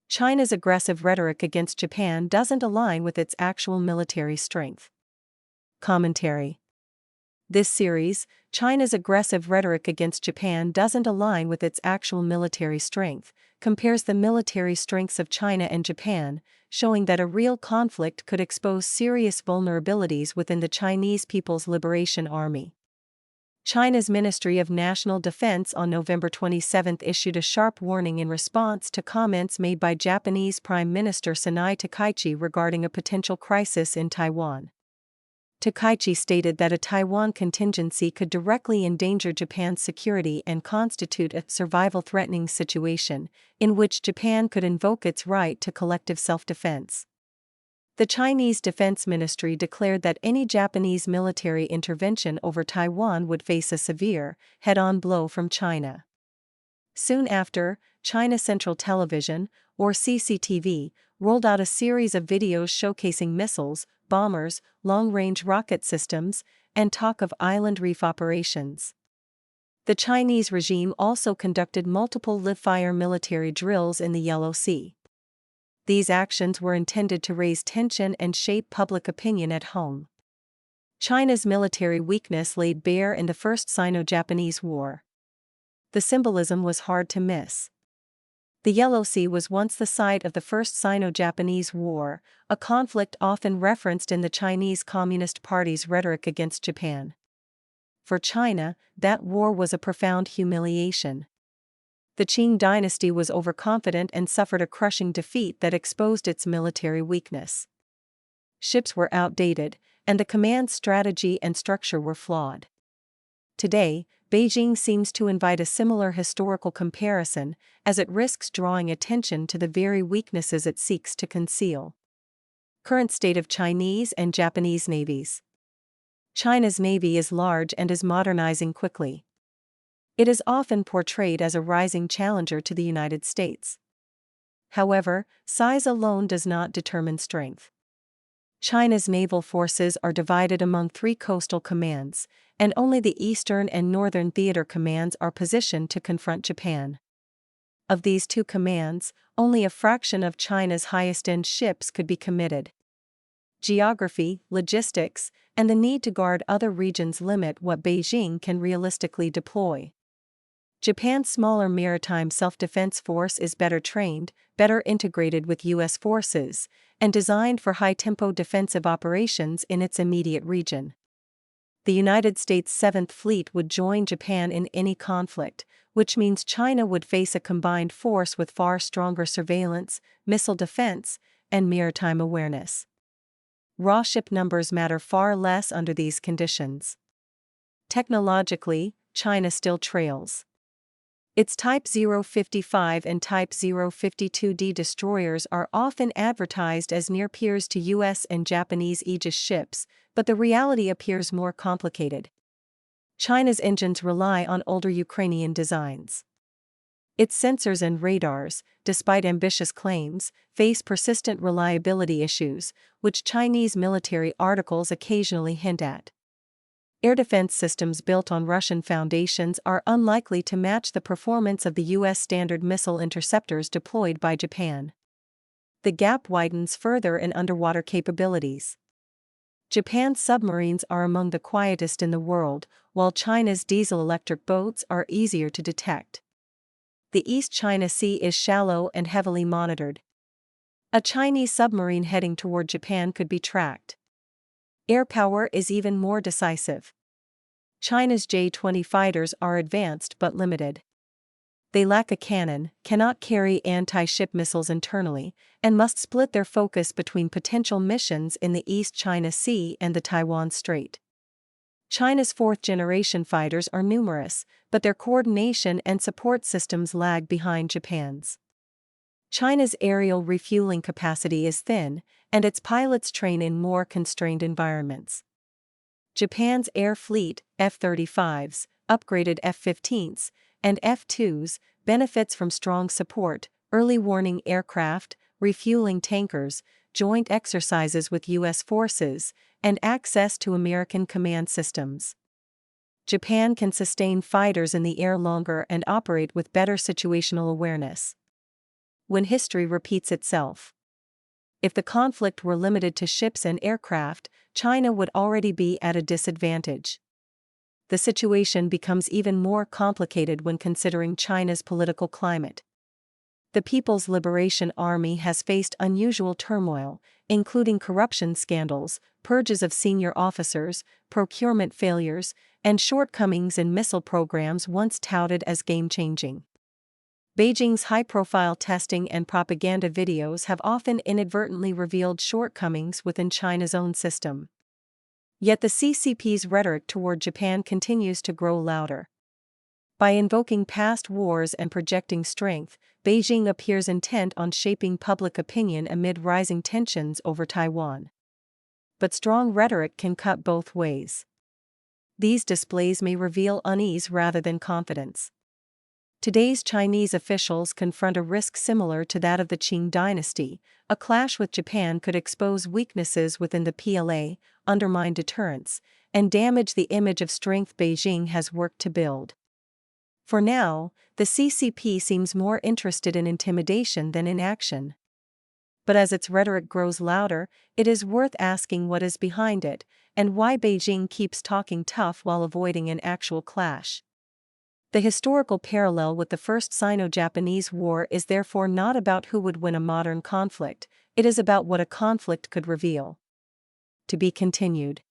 China's aggressive rhetoric against Japan doesn't align with its actual military strength. Commentary. This series, China's aggressive rhetoric against Japan doesn't align with its actual military strength, compares the military strengths of China and Japan, showing that a real conflict could expose serious vulnerabilities within the Chinese People's Liberation Army. China's Ministry of National Defense on November 27 issued a sharp warning in response to comments made by Japanese Prime Minister Sanai Takaichi regarding a potential crisis in Taiwan. Takaichi stated that a Taiwan contingency could directly endanger Japan's security and constitute a survival-threatening situation, in which Japan could invoke its right to collective self-defense. The Chinese Defense Ministry declared that any Japanese military intervention over Taiwan would face a severe, head-on blow from China. Soon after, China Central Television, or CCTV, rolled out a series of videos showcasing missiles, bombers, long-range rocket systems, and talk of island reef operations. The Chinese regime also conducted multiple live-fire military drills in the Yellow Sea. These actions were intended to raise tension and shape public opinion at home. China's military weakness laid bare in the First Sino-Japanese War. The symbolism was hard to miss. The Yellow Sea was once the site of the First Sino-Japanese War, a conflict often referenced in the Chinese Communist Party's rhetoric against Japan. For China, that war was a profound humiliation. The Qing dynasty was overconfident and suffered a crushing defeat that exposed its military weakness. Ships were outdated, and the command strategy and structure were flawed. Today, Beijing seems to invite a similar historical comparison, as it risks drawing attention to the very weaknesses it seeks to conceal. Current state of Chinese and Japanese navies. China's navy is large and is modernizing quickly. It is often portrayed as a rising challenger to the United States. However, size alone does not determine strength. China's naval forces are divided among 3 coastal commands, and only the Eastern and Northern Theater Commands are positioned to confront Japan. Of these 2 commands, only a fraction of China's highest-end ships could be committed. Geography, logistics, and the need to guard other regions limit what Beijing can realistically deploy. Japan's smaller maritime self-defense force is better trained, better integrated with U.S. forces, and designed for high-tempo defensive operations in its immediate region. The United States 7th Fleet would join Japan in any conflict, which means China would face a combined force with far stronger surveillance, missile defense, and maritime awareness. Raw ship numbers matter far less under these conditions. Technologically, China still trails. Its Type 055 and Type 052D destroyers are often advertised as near peers to U.S. and Japanese Aegis ships, but the reality appears more complicated. China's engines rely on older Ukrainian designs. Its sensors and radars, despite ambitious claims, face persistent reliability issues, which Chinese military articles occasionally hint at. Air defense systems built on Russian foundations are unlikely to match the performance of the U.S. Standard missile interceptors deployed by Japan. The gap widens further in underwater capabilities. Japan's submarines are among the quietest in the world, while China's diesel-electric boats are easier to detect. The East China Sea is shallow and heavily monitored. A Chinese submarine heading toward Japan could be tracked. Air power is even more decisive. China's J-20 fighters are advanced but limited. They lack a cannon, cannot carry anti-ship missiles internally, and must split their focus between potential missions in the East China Sea and the Taiwan Strait. China's 4th-generation fighters are numerous, but their coordination and support systems lag behind Japan's. China's aerial refueling capacity is thin, and its pilots train in more constrained environments. Japan's air fleet, F-35s, upgraded F-15s, and F-2s, benefits from strong support, early warning aircraft, refueling tankers, joint exercises with U.S. forces, and access to American command systems. Japan can sustain fighters in the air longer and operate with better situational awareness. when history repeats itself. If the conflict were limited to ships and aircraft, China would already be at a disadvantage. The situation becomes even more complicated when considering China's political climate. The People's Liberation Army has faced unusual turmoil, including corruption scandals, purges of senior officers, procurement failures, and shortcomings in missile programs once touted as game-changing. Beijing's high-profile testing and propaganda videos have often inadvertently revealed shortcomings within China's own system. Yet the CCP's rhetoric toward Japan continues to grow louder. By invoking past wars and projecting strength, Beijing appears intent on shaping public opinion amid rising tensions over Taiwan. But strong rhetoric can cut both ways. These displays may reveal unease rather than confidence. Today's Chinese officials confront a risk similar to that of the Qing dynasty. A clash with Japan could expose weaknesses within the PLA, undermine deterrence, and damage the image of strength Beijing has worked to build. For now, the CCP seems more interested in intimidation than in action. But as its rhetoric grows louder, it is worth asking what is behind it, and why Beijing keeps talking tough while avoiding an actual clash. The historical parallel with the First Sino-Japanese War is therefore not about who would win a modern conflict, it is about what a conflict could reveal. To be continued.